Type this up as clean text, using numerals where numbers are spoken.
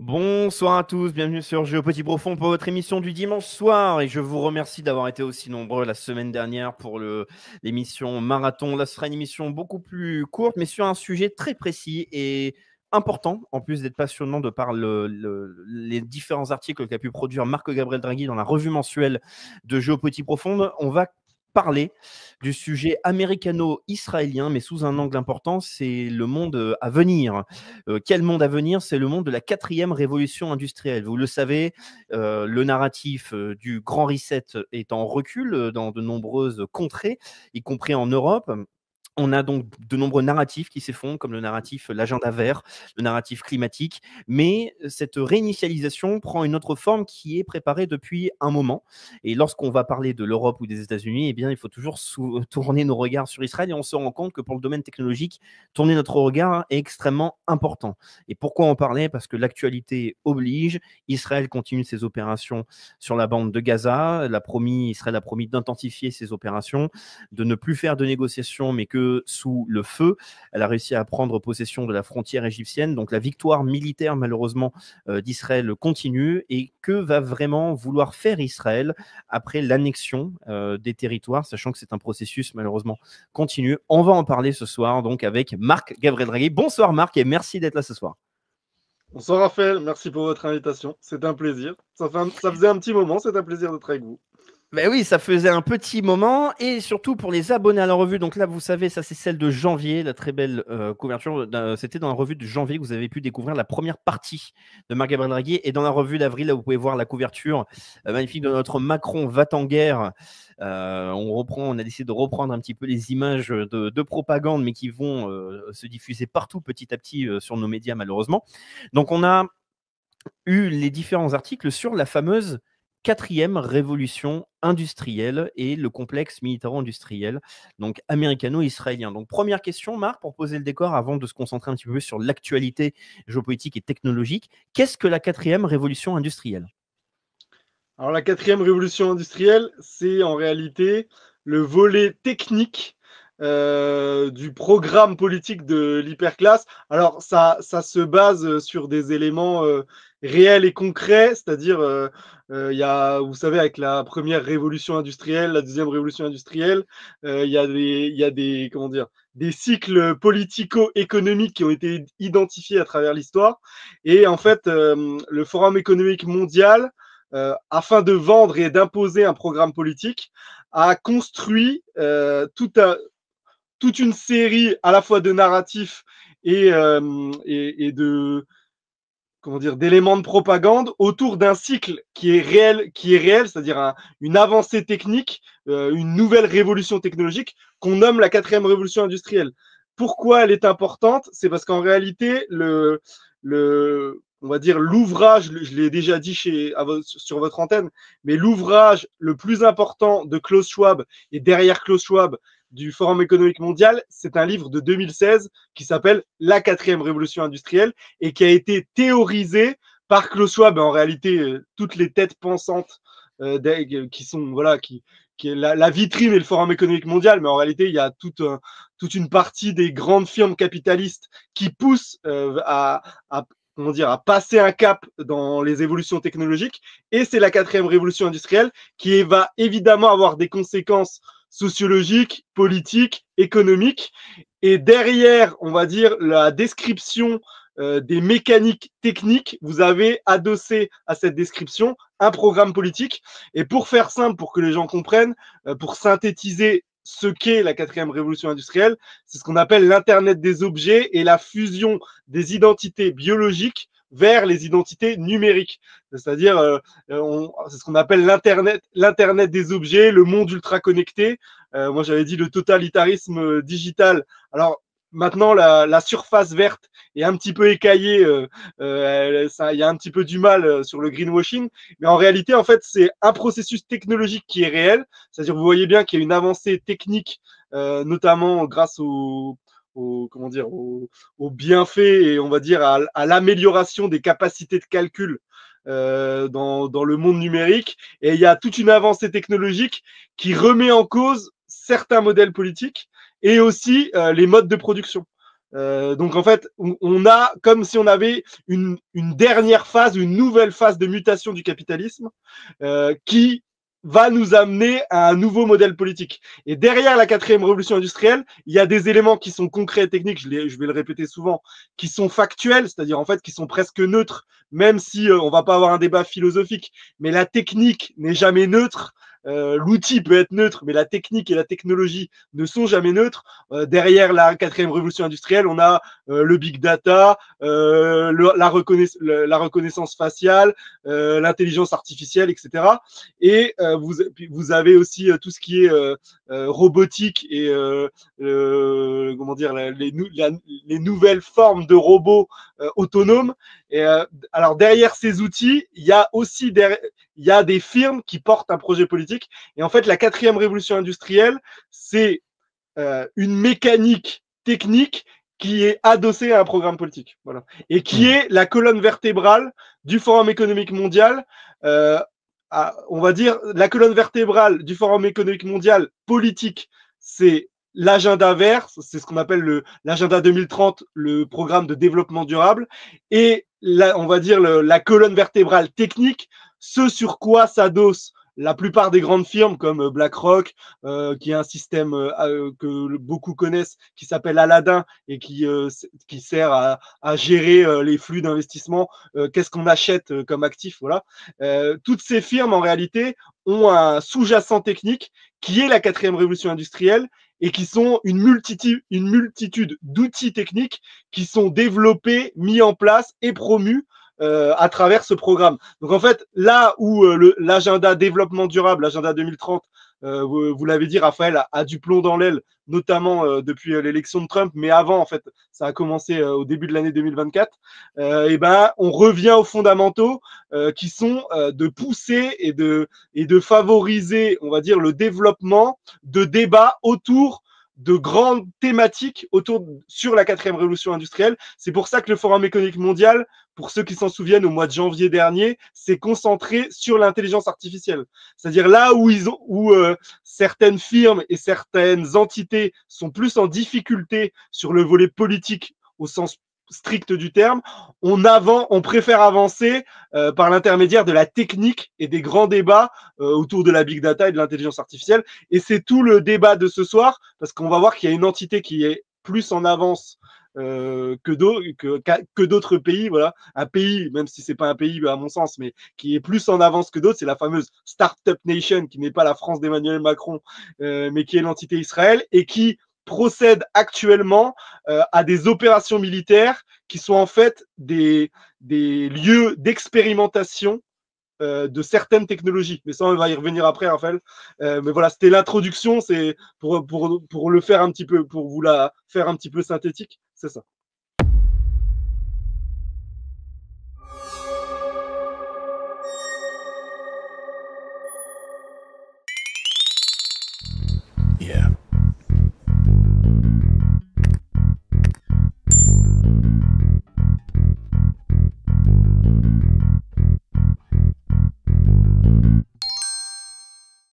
Bonsoir à tous, bienvenue sur Géopolitique Profond pour votre émission du dimanche soir et je vous remercie d'avoir été aussi nombreux la semaine dernière pour l'émission Marathon. Là, ce sera une émission beaucoup plus courte mais sur un sujet très précis et important, en plus d'être passionnant de par les différents articles qu'a pu produire Marc Gabriel Draghi dans la revue mensuelle de Géopolitique Profonde. On va parler du sujet américano-israélien, mais sous un angle important, c'est le monde à venir. Quel monde à venir? C'est le monde de la quatrième révolution industrielle. Vous le savez, le narratif du grand reset est en recul dans de nombreuses contrées, y compris en Europe. On a donc de nombreux narratifs qui s'effondrent, comme le narratif l'agenda vert, le narratif climatique, mais cette réinitialisation prend une autre forme qui est préparée depuis un moment. Et lorsqu'on va parler de l'Europe ou des États-Unis, eh bien, il faut toujours tourner nos regards sur Israël et on se rend compte que pour le domaine technologique, tourner notre regard est extrêmement important. Et pourquoi en parler? Parce que l'actualité oblige. Israël continue ses opérations sur la bande de Gaza. Israël a promis d'intensifier ses opérations, de ne plus faire de négociations, mais que sous le feu. Elle a réussi à prendre possession de la frontière égyptienne. Donc la victoire militaire, malheureusement, d'Israël continue. Et que va vraiment vouloir faire Israël après l'annexion des territoires, sachant que c'est un processus, malheureusement, continu. On va en parler ce soir, donc, avec Marc Gabriel Draghi. Bonsoir Marc, et merci d'être là ce soir. Bonsoir Raphaël, merci pour votre invitation. C'est un plaisir. Ça faisait un petit moment, c'est un plaisir d'être avec vous. Ben oui, ça faisait un petit moment et surtout pour les abonnés à la revue. Donc là, vous savez, ça c'est celle de janvier, la très belle couverture. C'était dans la revue de janvier que vous avez pu découvrir la première partie de Marc Gabriel Draghi. Et dans la revue d'avril, là, vous pouvez voir la couverture magnifique de notre Macron va en guerre. On a décidé de reprendre un petit peu les images de propagande, mais qui vont se diffuser partout petit à petit sur nos médias, malheureusement. Donc on a eu les différents articles sur la fameuse quatrième révolution industrielle et le complexe militaro-industriel, donc américano-israélien. Donc première question, Marc, pour poser le décor avant de se concentrer un petit peu sur l'actualité géopolitique et technologique. Qu'est-ce que la quatrième révolution industrielle? Alors la quatrième révolution industrielle, c'est en réalité le volet technique du programme politique de l'hyperclasse. Alors ça se base sur des éléments réels et concrets, c'est-à-dire il y a, vous savez, avec la première révolution industrielle, la deuxième révolution industrielle, il y a des, comment dire, des cycles politico-économiques qui ont été identifiés à travers l'histoire. Et en fait, le Forum économique mondial, afin de vendre et d'imposer un programme politique, a construit toute une série à la fois de narratifs et de, comment dire, d'éléments de propagande autour d'un cycle qui est réel, c'est-à-dire une avancée technique, une nouvelle révolution technologique qu'on nomme la quatrième révolution industrielle. Pourquoi elle est importante? C'est parce qu'en réalité, on va dire l'ouvrage, je l'ai déjà dit sur votre antenne, mais l'ouvrage le plus important de Klaus Schwab et derrière Klaus Schwab du Forum économique mondial, c'est un livre de 2016 qui s'appelle La quatrième révolution industrielle et qui a été théorisé par Klaus Schwab. En réalité, toutes les têtes pensantes qui sont, voilà, qui est la vitrine et le Forum économique mondial, mais en réalité, il y a toute une partie des grandes firmes capitalistes qui poussent comment dire, à passer un cap dans les évolutions technologiques. Et c'est la quatrième révolution industrielle qui va évidemment avoir des conséquences sociologiques, politiques, économiques. Et derrière, on va dire, la description des mécaniques techniques, vous avez adossé à cette description un programme politique. Et pour faire simple, pour que les gens comprennent, pour synthétiser ce qu'est la quatrième révolution industrielle, c'est ce qu'on appelle l'Internet des objets et la fusion des identités biologiques vers les identités numériques. C'est-à-dire, c'est ce qu'on appelle l'Internet des objets, le monde ultra connecté. Moi, j'avais dit le totalitarisme digital. Alors, maintenant, la surface verte est un petit peu écaillée. Il y a un petit peu du mal sur le greenwashing. Mais en réalité, en fait, c'est un processus technologique qui est réel. C'est-à-dire, vous voyez bien qu'il y a une avancée technique, notamment grâce comment dire, aux bienfaits et on va dire à l'amélioration des capacités de calcul dans le monde numérique. Et il y a toute une avancée technologique qui remet en cause certains modèles politiques et aussi les modes de production. Donc en fait, on a comme si on avait une dernière phase, une nouvelle phase de mutation du capitalisme qui va nous amener à un nouveau modèle politique. Et derrière la quatrième révolution industrielle, il y a des éléments qui sont concrets et techniques, je vais le répéter souvent, qui sont factuels, c'est-à-dire en fait qui sont presque neutres, même si on va pas avoir un débat philosophique, mais la technique n'est jamais neutre. L'outil peut être neutre, mais la technique et la technologie ne sont jamais neutres. Derrière la quatrième révolution industrielle, on a le big data, la reconnaissance faciale, l'intelligence artificielle, etc. Et vous avez aussi tout ce qui est robotique et comment dire les nouvelles formes de robots autonomes. Et alors derrière ces outils, il y a aussi il y a des firmes qui portent un projet politique. Et en fait, la quatrième révolution industrielle, c'est une mécanique technique qui est adossée à un programme politique. Voilà. Et qui est la colonne vertébrale du Forum économique mondial. On va dire, la colonne vertébrale du Forum économique mondial politique, c'est l'agenda vert, c'est ce qu'on appelle l'agenda 2030, le programme de développement durable. Et on va dire la colonne vertébrale technique, ce sur quoi s'adosse la plupart des grandes firmes comme BlackRock, qui est un système que beaucoup connaissent, qui s'appelle Aladdin et qui sert à gérer les flux d'investissement, qu'est-ce qu'on achète comme actif, voilà. Toutes ces firmes, en réalité, ont un sous-jacent technique qui est la quatrième révolution industrielle et qui sont une multitude d'outils techniques qui sont développés, mis en place et promus à travers ce programme. Donc en fait, là où l'agenda développement durable, l'agenda 2030, vous l'avez dit, Raphaël, a du plomb dans l'aile, notamment depuis l'élection de Trump, mais avant, en fait, ça a commencé au début de l'année 2024, et ben, on revient aux fondamentaux qui sont de pousser et de favoriser, on va dire, le développement de débats autour de grandes thématiques sur la quatrième révolution industrielle. C'est pour ça que le Forum économique mondial, pour ceux qui s'en souviennent, au mois de janvier dernier, s'est concentré sur l'intelligence artificielle. C'est-à-dire là où certaines firmes et certaines entités sont plus en difficulté sur le volet politique au sens strict du terme, on préfère avancer par l'intermédiaire de la technique et des grands débats autour de la big data et de l'intelligence artificielle. Et c'est tout le débat de ce soir, parce qu'on va voir qu'il y a une entité qui est plus en avance que d'autres pays. Voilà. Un pays, même si c'est pas un pays à mon sens, mais qui est plus en avance que d'autres, c'est la fameuse Startup Nation, qui n'est pas la France d'Emmanuel Macron, mais qui est l'entité Israël, et qui procède actuellement à des opérations militaires qui sont en fait des lieux d'expérimentation de certaines technologies. Mais ça, on va y revenir après, Raphaël. Mais voilà, c'était l'introduction, c'est pour le faire un petit peu, pour vous la faire un petit peu synthétique, c'est ça.